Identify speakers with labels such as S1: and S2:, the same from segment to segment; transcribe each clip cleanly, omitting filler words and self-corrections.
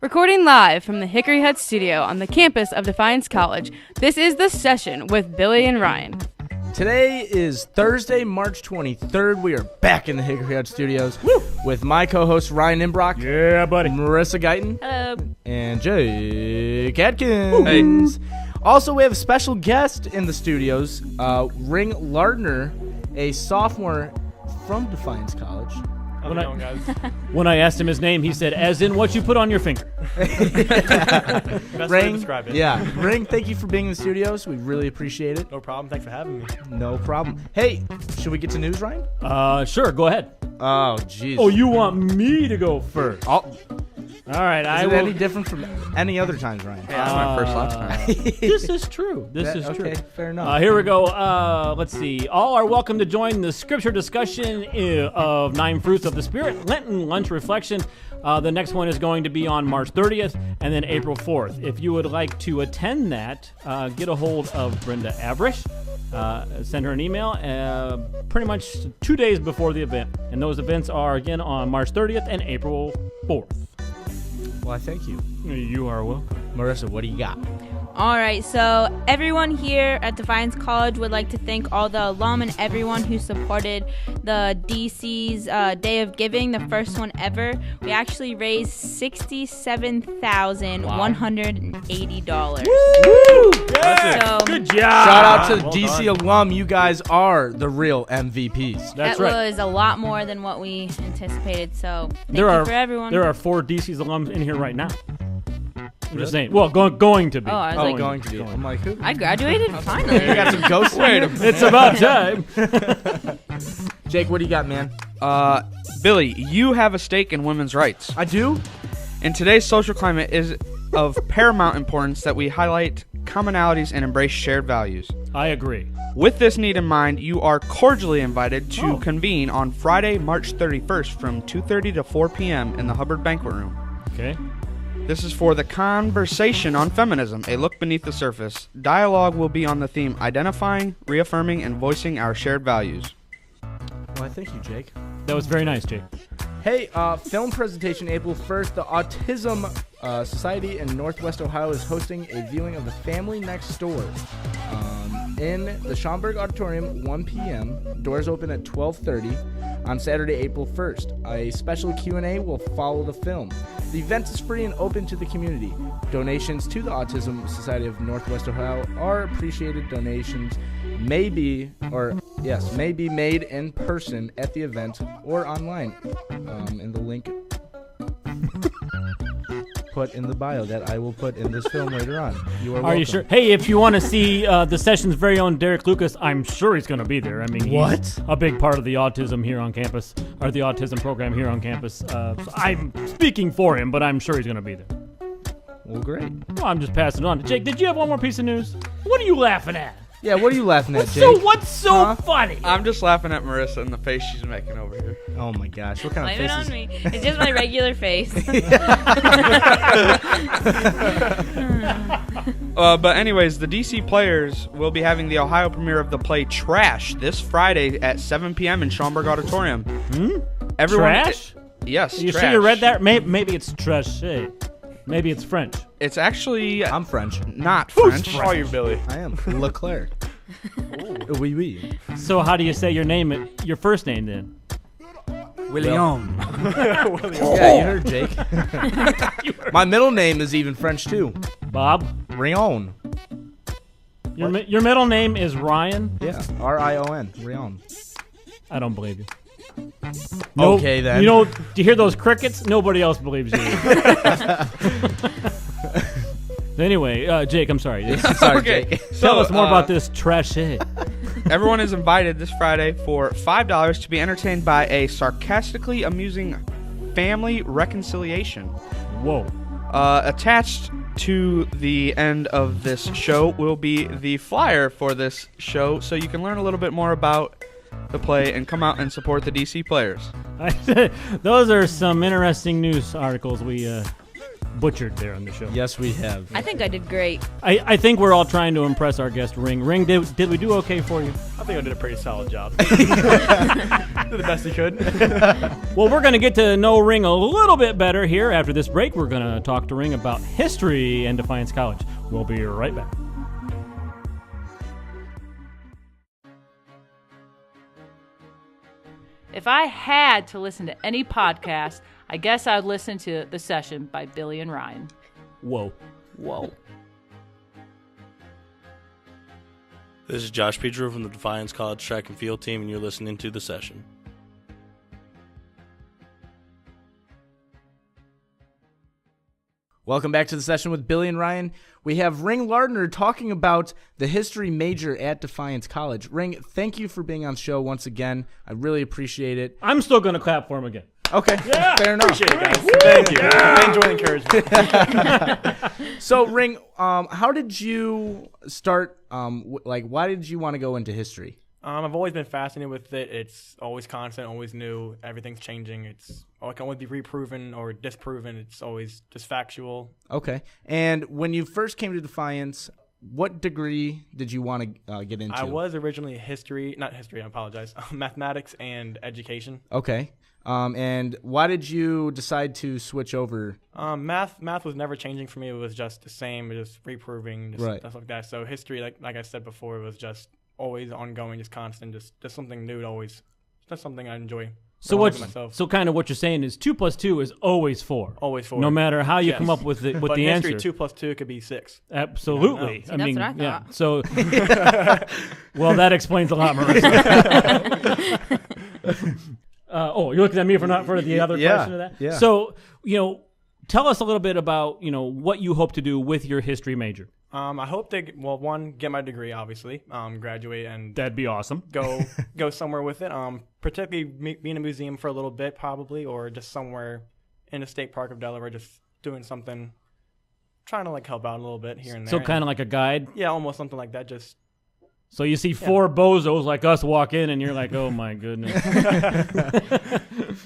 S1: Recording live from the Hickory Hut studio on the campus of Defiance College, this is The Session with Billy and Ryan.
S2: Today is Thursday, March 23rd. We are back in the Hickory Hut studios with my co-host Ryan Imbrock.
S3: Yeah, buddy.
S2: Marissa Guyton.
S1: Hello.
S2: And Jake Atkins. Hey. Also, we have a special guest in the studios, Ring Lardner, a sophomore from Defiance College.
S3: When I asked him his name, he said, as in what you put on your finger.
S4: Best way to describe it.
S2: Yeah. Ring, thank you for being in the studios. We really appreciate it.
S4: No problem. Thanks for having me.
S2: No problem. Hey, should we get to news, Ryan?
S3: Sure, go ahead.
S2: Oh, jeez.
S3: Oh, you want me to go first? All right,
S2: Is it any different from any other times, Ryan?
S4: Yeah, I went first last time.
S3: This is true. This is true.
S2: Okay, fair enough.
S3: Here we go. Let's see. All are welcome to join the scripture discussion of 9 Fruits of the Spirit, Lenten Lunch Reflection. The next one is going to be on March 30th and then April 4th. If you would like to attend that, get a hold of Brenda Abrish. Send her an email pretty much 2 days before the event. And those events are, again, on March 30th and April 4th.
S2: Well, I thank you.
S3: You are welcome.
S2: Marissa, what do you got?
S5: All right, so everyone here at Defiance College would like to thank all the alum and everyone who supported the DC's Day of Giving, the first one ever. We actually raised $67,180.
S3: Woo!
S5: Yeah. So,
S3: good job.
S2: Shout out to the
S4: Well
S2: DC
S4: done.
S2: alum. You guys are the real MVPs.
S3: That's
S5: that
S3: right.
S5: was a lot more than what we anticipated, so thank
S3: There
S5: you
S3: are
S5: for everyone.
S3: There are 4 DC's alums in here right now. I'm just saying. Well, going to be.
S5: Oh, I was like,
S2: Going to be. I'm like, who?
S5: I graduated finally.
S2: You got some ghosts? Wait a minute.
S3: It's about time.
S2: Jake, what do you got, man?
S6: Billy, you have a stake in women's rights.
S2: I do?
S6: In today's social climate, it is of paramount importance that we highlight commonalities and embrace shared values.
S3: I agree.
S6: With this need in mind, you are cordially invited to convene on Friday, March 31st from 2:30 to 4 p.m. in the Hubbard Banquet Room.
S3: Okay.
S6: This is for the Conversation on Feminism, a look beneath the surface. Dialogue will be on the theme identifying, reaffirming, and voicing our shared values.
S2: Well, I thank you, Jake.
S3: That was very nice, Jake.
S2: Hey, film presentation April 1st. The Autism Society in Northwest Ohio is hosting a viewing of The Family Next Door in the Schaumburg Auditorium, 1 p.m. Doors open at 12:30 on Saturday, April 1st. A special Q&A will follow the film. The event is free and open to the community. Donations to the Autism Society of Northwest Ohio are appreciated. Donations may be made in person at the event or online in the link put in the bio that I will put in this film later on. You are welcome.
S3: You sure? Hey, if you want to see the session's very own Derek Lucas, I'm sure he's going to be there. I mean, he's a big part of the autism here on campus, or the autism program here on campus. So I'm speaking for him, but I'm sure he's going to be there.
S2: Well, great.
S3: Well, I'm just passing it on. Jake, did you have one more piece of news? What are you laughing at?
S2: Yeah, what are you laughing at, Jake?
S3: What's so funny?
S6: I'm just laughing at Marissa and the face she's making over here.
S2: Oh my gosh, what kind
S5: Blame
S2: of
S5: it
S2: faces?
S5: on me. It's just my regular face.
S6: But anyways, the DC Players will be having the Ohio premiere of the play Trash this Friday at 7 p.m. in Schaumburg Auditorium.
S3: Trash?
S6: Yes,
S3: You
S6: Trash.
S3: sure you read that? Maybe it's trash. Maybe it's French.
S6: It's actually
S2: I'm French.
S6: not French.
S4: Oh, you Billy.
S2: I am. Leclerc. Oui, oui.
S3: So how do you say your name? Your first name then?
S2: William. Yeah, you heard Jake. My middle name is even French too.
S3: Bob.
S2: Rion.
S3: Your middle name is Ryan.
S2: Yeah, R-I-O-N. Rion.
S3: I don't believe you.
S2: Okay, then.
S3: You know, do you hear those crickets? Nobody else believes you. Anyway, Jake, I'm sorry.
S2: Sorry,
S6: Okay,
S2: Jake.
S3: Tell us more about this trash shit.
S6: Everyone is invited this Friday for $5 to be entertained by a sarcastically amusing family reconciliation.
S3: Whoa.
S6: Attached to the end of this show will be the flyer for this show, so you can learn a little bit more about the play and come out and support the DC Players.
S3: Those are some interesting news articles we butchered there on the show.
S2: Yes, we have.
S5: I think I did great.
S3: I think we're all trying to impress our guest, Ring. Ring, did we do okay for you?
S4: I think I did a pretty solid job. Did the best he could.
S3: Well, we're going to get to know Ring a little bit better here. After this break, we're going to talk to Ring about history and Defiance College. We'll be right back.
S7: If I had to listen to any podcast, I guess I'd listen to The Session by Billy and Ryan.
S3: Whoa.
S8: This is Josh Pedro from the Defiance College track and field team, and you're listening to The Session.
S2: Welcome back to the session with Billy and Ryan. We have Ring Lardner talking about the history major at Defiance College. Ring, thank you for being on the show once again. I really appreciate it.
S3: I'm still going to clap for him again.
S2: Okay,
S3: Yeah,
S2: fair enough.
S4: Appreciate it, guys. Thank you. I enjoy the encouragement.
S2: So, Ring, how did you start? Why did you want to go into history?
S4: I've always been fascinated with it. It's always constant, always new. Everything's changing. It can always be reproven or disproven. It's always just factual.
S2: Okay. And when you first came to Defiance, what degree did you want to get into?
S4: I was originally mathematics and education.
S2: Okay. And why did you decide to switch over?
S4: Math was never changing for me. It was just the same, just reproving,
S2: Right.
S4: stuff like that. So history, like I said before, it was just always ongoing, just constant, just something new. That's something I enjoy.
S3: So
S4: myself.
S3: So kind of what you're saying is 2 + 2 is always 4.
S4: Always 4.
S3: No matter how you
S4: Yes.
S3: come up with the
S4: But in
S3: answer.
S4: history, 2 + 2 could be 6.
S3: Absolutely.
S5: See, that's what I
S3: yeah.
S5: thought.
S3: So, well, that explains a lot, Marissa. You're looking at me for the other question of that?
S2: Yeah.
S3: So, tell us a little bit about, what you hope to do with your history major.
S4: I hope to, get my degree, obviously, graduate and
S3: That'd be awesome.
S4: go somewhere with it. Particularly be in a museum for a little bit, probably, or just somewhere in the state park of Delaware, just doing something, trying to help out a little bit here and there.
S3: So kind of like a guide.
S4: Yeah, almost something like that. Just
S3: So you see 4 bozos like us walk in, and you're like, oh my goodness.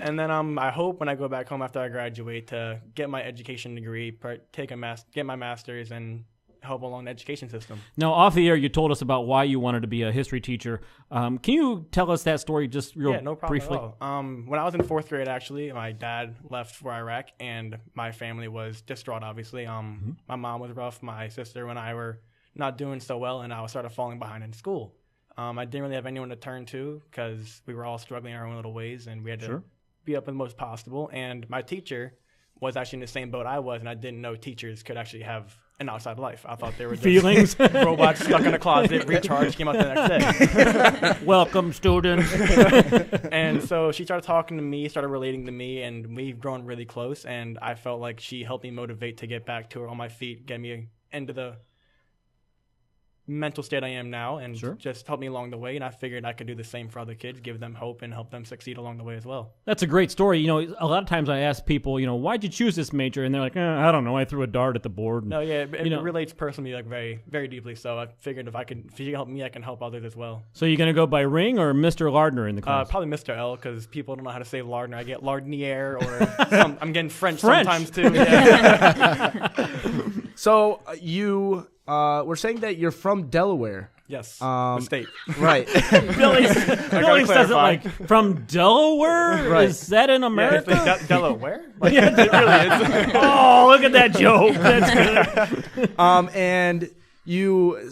S4: and then I hope when I go back home after I graduate to get my education degree, get my master's, and help along the education system.
S3: Now, off the air, you told us about why you wanted to be a history teacher. Can you tell us that story just real
S4: no problem
S3: briefly?
S4: at all. When I was in 4th grade, actually, my dad left for Iraq, and my family was distraught, obviously. My mom was rough. My sister and I were not doing so well, and I started falling behind in school. I didn't really have anyone to turn to because we were all struggling in our own little ways, and we had to be up as most possible. And my teacher was actually in the same boat I was, and I didn't know teachers could actually have an outside life. I thought they were just
S3: Feelings.
S4: robots stuck in a closet, recharged, came out the next day.
S3: Welcome, students.
S4: And so she started talking to me, started relating to me, and we've grown really close. And I felt like she helped me motivate to get back to her on my feet, get me into the mental state I am now, and just help me along the way. And I figured I could do the same for other kids, give them hope and help them succeed along the way as well.
S3: That's a great story. A lot of times I ask people, why'd you choose this major? And they're like, I don't know. I threw a dart at the board.
S4: No, yeah, it relates personally, very, very deeply. So I figured if you can help me, I can help others as well.
S3: So you're going to go by Ring or Mr. Lardner in the class?
S4: Probably Mr. L, because people don't know how to say Lardner. I get Lardnier, or I'm getting French sometimes too. Yeah.
S2: So you were saying that you're from Delaware.
S4: Yes, the state.
S2: Right.
S3: Billy says it like, from Delaware?
S2: Right.
S3: Is that in America?
S4: Yeah, Delaware? It really is.
S3: Oh, look at that joke. That's good.
S2: And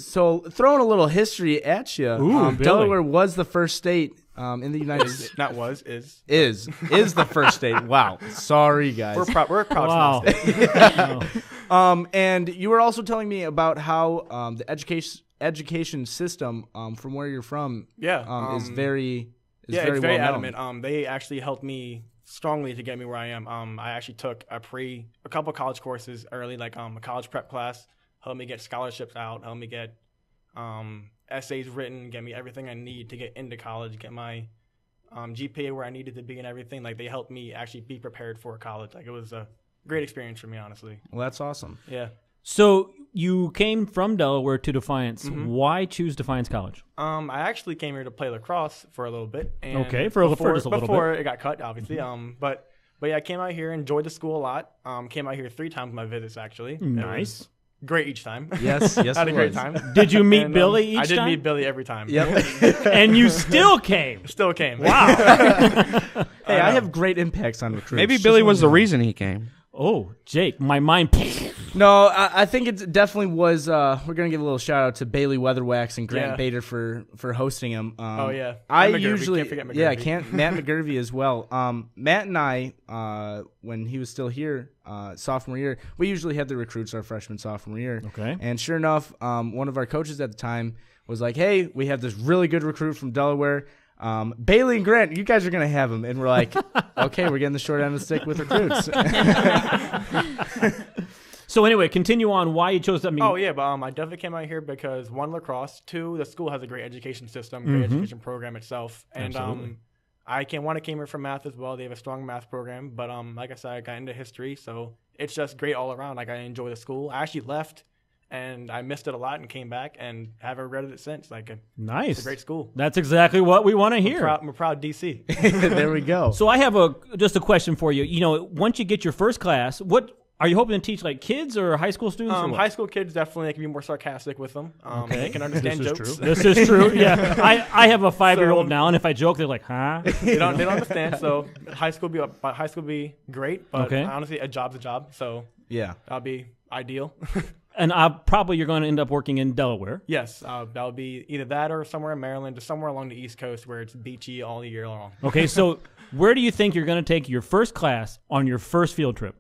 S2: so throwing a little history at you,
S3: Ooh, Billy.
S2: Delaware was the first state in the United States.
S4: Not was, is.
S2: Is the first state. Wow. Sorry, guys.
S4: We're proud
S3: Wow.
S4: state.
S2: And you were also telling me about how the education system from where you're from is very
S4: it's
S2: very
S4: very
S2: well known.
S4: adamant. They actually helped me strongly to get me where I am. I actually took a couple college courses early, like a college prep class, helped me get scholarships out, helped me get essays written, get me everything I need to get into college, get my GPA where I needed to be and everything. Like, they helped me actually be prepared for college. Like, it was a great experience for me, honestly.
S2: Well, that's awesome.
S4: Yeah.
S3: So you came from Delaware to Defiance.
S4: Mm-hmm.
S3: Why choose Defiance College?
S4: I actually came here to play lacrosse for a little bit. And
S3: Okay, for just a little bit.
S4: Before it got cut, obviously. But yeah, I came out here, enjoyed the school a lot. Came out here 3 times my visits, actually.
S3: Nice.
S4: great each time.
S2: Yes, yes,
S4: Had a
S2: it
S4: great
S2: was.
S4: time.
S3: Did you meet
S4: And,
S3: Billy each
S4: I did
S3: time?
S4: meet Billy every time.
S2: Yep.
S3: And you still came.
S4: Still came.
S3: Wow.
S2: Hey, I have great impacts on recruits.
S6: Maybe
S2: Just
S6: Billy
S2: so
S6: was
S2: you
S6: the
S2: know.
S6: reason he came.
S3: Oh, Jake, my mind.
S2: No, I think it definitely was. We're gonna give a little shout out to Bailey Weatherwax and Grant
S4: Yeah.
S2: Bader for hosting him.
S4: Oh, yeah.
S2: I
S4: And McGurvey.
S2: usually
S4: Can't forget McGurvey.
S2: Matt McGurvey as well. Matt and I, when he was still here, sophomore year, we usually had the recruits our freshman sophomore year.
S3: Okay.
S2: And sure enough, one of our coaches at the time was like, "Hey, we have this really good recruit from Delaware." Bailey and Grant, you guys are going to have him. And we're like, okay, we're getting the short end of the stick with recruits.
S3: So anyway, continue on why you chose that. I mean,
S4: Oh yeah, but I definitely came out here because one, lacrosse. Two, the school has a great education system, great education program itself, and
S3: Absolutely.
S4: I came here for math as well. They have a strong math program, but like I said, I got into history, so it's just great all around. Like I enjoy the school. I actually left, and I missed it a lot, and came back, and haven't regretted it since. Like
S3: nice.
S4: it's a great school.
S3: That's exactly what we want to hear.
S4: I'm a proud DC.
S2: There we go.
S3: So I have just a question for you. You know, once you get your first class, what are you hoping to teach, like kids or high school students? or what?
S4: High school kids definitely they can be more sarcastic with them. They can understand
S3: This
S4: jokes.
S3: is true. This is true. Yeah, I have a 5-year-old now, and if I joke, they're like, "Huh?"
S4: They don't understand. So high school be great, but
S3: Okay.
S4: honestly, a job's a job. So
S2: Yeah.
S4: that'll be ideal.
S3: And probably you're going to end up working in Delaware.
S4: Yes, that'll be either that or somewhere in Maryland, or somewhere along the East Coast where it's beachy all year long.
S3: Okay, so where do you think you're going to take your first class on your first field trip?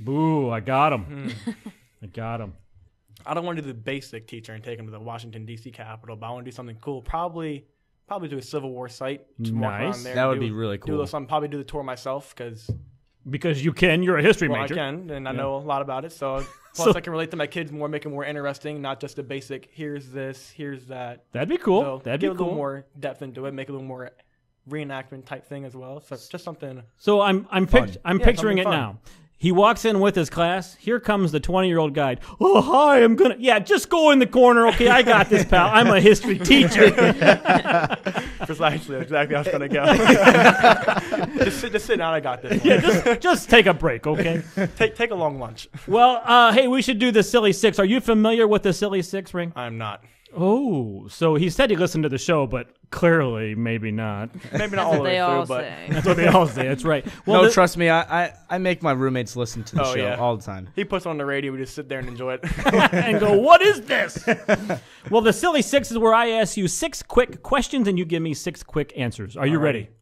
S3: Boo! I got him. I got him.
S4: I don't want to do the basic teacher and take them to the Washington D.C. Capitol, but I want to do something cool. Probably do a Civil War site. Just walk
S3: Nice.
S4: around there.
S2: That would
S4: do-
S2: be really cool.
S4: Probably do the tour myself because
S3: Because you can. You're a history major.
S4: I can and I know a lot about it. So plus
S3: So-
S4: I can relate to my kids more, make it more interesting, not just a basic. Here's this, here's that.
S3: That'd be cool.
S4: So
S3: That'd
S4: give
S3: be
S4: a
S3: cool.
S4: little more depth into it, make it a little more reenactment type thing as well. So it's just something.
S3: So I'm
S4: Yeah,
S3: picturing it
S4: something fun.
S3: now. He walks in with his class. Here comes the 20-year-old guide. Oh, hi, I'm going to... Yeah, just go in the corner. Okay, I got this, pal. I'm a history teacher.
S4: Precisely, exactly how it's gonna go. just sit down. I got this.
S3: Yeah, just take a break, okay?
S4: Take a long lunch.
S3: Well, hey, we should do the Silly Six. Are you familiar with the Silly Six, Ring?
S4: I'm not.
S3: Oh, so he said he listened to the show, but clearly maybe not.
S4: Maybe not
S1: That's
S4: all
S1: what
S4: the way
S1: they
S4: through,
S1: all
S4: but
S1: say.
S3: That's what they all say. That's right. Well,
S2: No, trust me, I make my roommates listen to the
S4: Oh,
S2: show
S4: yeah.
S2: all the time.
S4: he puts on the radio. We just sit there and enjoy it.
S3: and go, what is this? Well, the Silly Six is where I ask you 6 quick questions and you give me 6 quick answers. Are you
S4: All
S3: ready?
S4: right.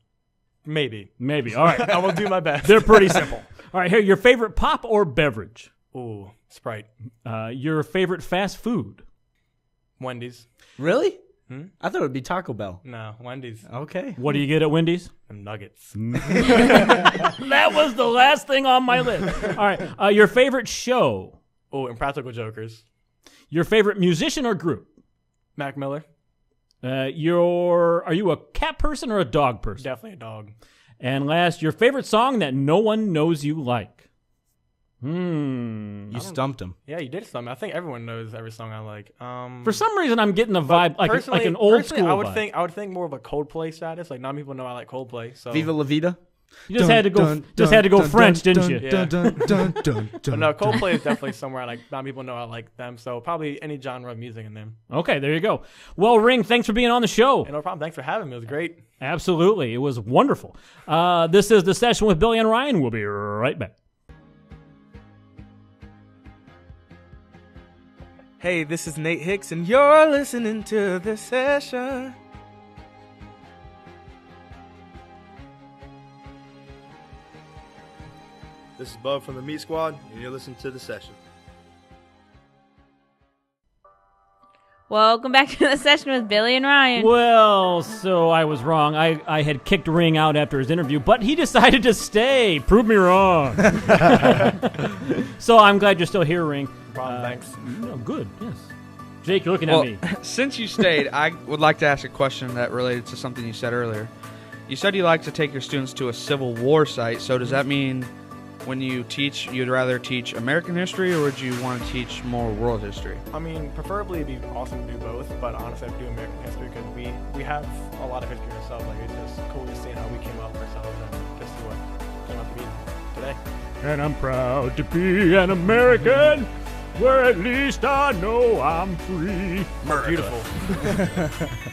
S4: Maybe.
S3: Maybe. All right.
S4: I will do my best.
S3: They're pretty simple. All right, here, your favorite pop or beverage?
S4: Ooh, Sprite.
S3: Your favorite fast food?
S4: Wendy's.
S2: Really? I thought it would be Taco Bell.
S4: No, Wendy's.
S2: Okay.
S3: What do you get at Wendy's?
S4: And nuggets.
S3: That was the last thing on my list. All right, your favorite show?
S4: Oh, and Practical Jokers.
S3: Your favorite musician or group?
S4: Mac Miller.
S3: Are you a cat person or a dog person?
S4: Definitely a dog.
S3: And last, your favorite song that no one knows you like?
S2: You stumped him.
S4: Yeah, you did something. I think everyone knows every song I like.
S3: For some reason, I'm getting a vibe like an old
S4: personally,
S3: school
S4: I would
S3: vibe.
S4: think more of a Coldplay status. Like, not many people know I like Coldplay. So
S2: Viva La Vida.
S3: You just had to go French, didn't you?
S4: But no, Coldplay is definitely somewhere I like. Not many people know I like them. So probably any genre of music in them.
S3: Okay, there you go. Well, Ring, thanks for being on the show.
S4: And no problem. Thanks for having me. It was great.
S3: Absolutely. It was wonderful. This is The Session with Billy and Ryan. We'll be right back.
S9: Hey, this is Nate Hicks, and you're listening to The Session.
S10: This is Bub from the Meat Squad, and you're listening to The Session.
S5: Welcome back to the session with Billy and Ryan.
S3: Well, so I was wrong. I had kicked Ring out after his interview, but he decided to stay. Prove me wrong. So I'm glad you're still here, Ring.
S4: Thanks.
S3: No, good, yes. Jake, you're looking
S6: Well,
S3: at me.
S6: since you stayed, I would like to ask a question that related to something you said earlier. You said you like to take your students to a Civil War site, so does that mean when you teach, you'd rather teach American history, or would you want to teach more world history?
S4: I mean, preferably it'd be awesome to do both, but honestly, I'd do American history because we have a lot of history ourselves. Like, it's just cool to see how we came up ourselves and just see what came up to be today.
S3: And I'm proud to be an American. where at least I know I'm free.
S4: Beautiful.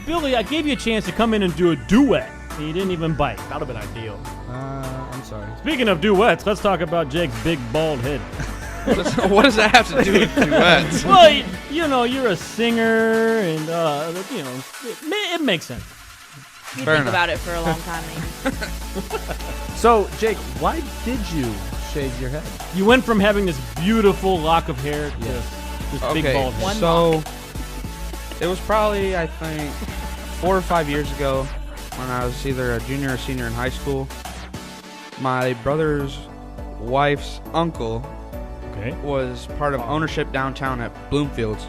S3: Billy, I gave you a chance to come in and do a duet, and you didn't even bite.
S4: That would have been ideal.
S2: I'm sorry.
S3: Speaking of duets, let's talk about Jake's big bald head.
S6: What does that have to do with duets?
S3: Well, you know, you're a singer, and you know, it makes sense.
S5: You
S6: Fair
S5: think
S6: enough.
S5: about it for a long time, maybe.
S2: So, Jake, why did you shave your head?
S3: You went from having this beautiful lock of hair to this big
S6: Okay,
S3: bald head.
S6: so it was probably, I think, 4 or 5 years ago when I was either a junior or senior in high school. My brother's wife's uncle was part of ownership downtown at Bloomfield's.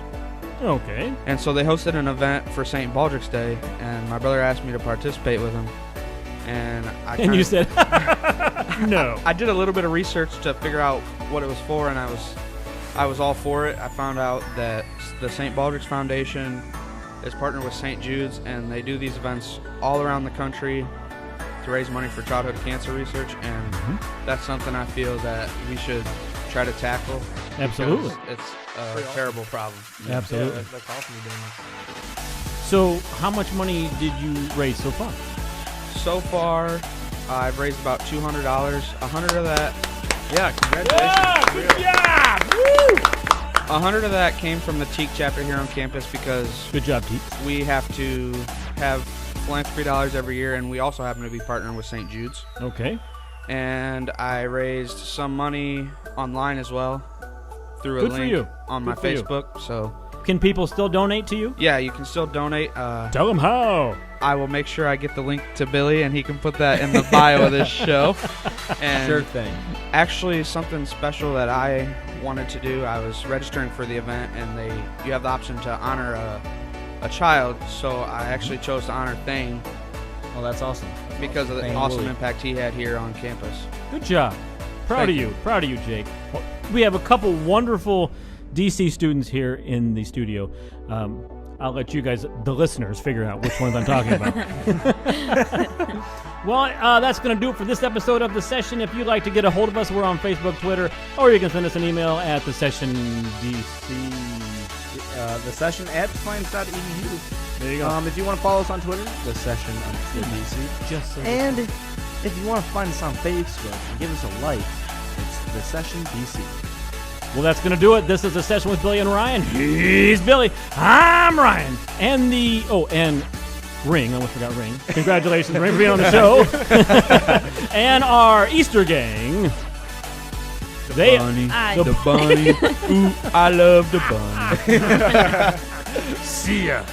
S3: Okay.
S6: And so they hosted an event for St. Baldrick's Day, and my brother asked me to participate with him. And
S3: you said, no.
S6: I did a little bit of research to figure out what it was for, and I was all for it. I found out that the St. Baldrick's Foundation is partnered with St. Jude's, and they do these events all around the country to raise money for childhood cancer research, and that's something I feel that we should try to tackle.
S3: Absolutely.
S6: It's a terrible problem.
S3: Absolutely.
S4: Yeah, that's awesome you're doing this.
S3: So, how much money did you raise so far?
S6: So far, I've raised about $200. $100 of that.
S2: Yeah, congratulations.
S3: Yeah, good job! Woo!
S6: 100 of that came from the Teak chapter here on campus because
S3: Good job, Teak.
S6: we have to have philanthropy dollars every year, and we also happen to be partnering with St. Jude's.
S3: Okay.
S6: And I raised some money online as well through
S3: Good
S6: a
S3: for
S6: link
S3: you.
S6: on my
S3: Good for you.
S6: Facebook. So
S3: Can people still donate to you?
S6: yeah, you can still donate.
S3: Tell them how.
S6: I will make sure I get the link to Billy, and he can put that in the bio of this show. And
S2: Sure thing.
S6: actually, something special that I wanted to do, I was registering for the event, and you have the option to honor a child. So I actually chose to honor Thane
S2: Oh, that's awesome.
S6: because of the
S2: Thane
S6: awesome
S2: Woolley.
S6: impact he had here on campus.
S3: Good job. Proud
S6: Thank
S3: of you. Proud of you, Jake. We have a couple wonderful DC students here in the studio. I'll let you guys, the listeners, figure out which ones I'm talking about. Well, that's going to do it for this episode of The Session. If you'd like to get a hold of us, we're on Facebook, Twitter, or you can send us an email at thesessiondc.
S2: The session at defiance.edu.
S3: There you go.
S2: If you want to follow us on Twitter, the session on TBC.
S3: Just so
S2: And if you want to find us on Facebook and give us a like, it's the session DC.
S3: Well, that's going to do it. This is The Session with Billy and Ryan. He's Billy. I'm Ryan. And and Ring. I almost forgot Ring. Congratulations, Ring, for being on the show. And our Easter gang.
S6: The bunny. The bunny. Ooh, I love the bunny.
S3: See ya.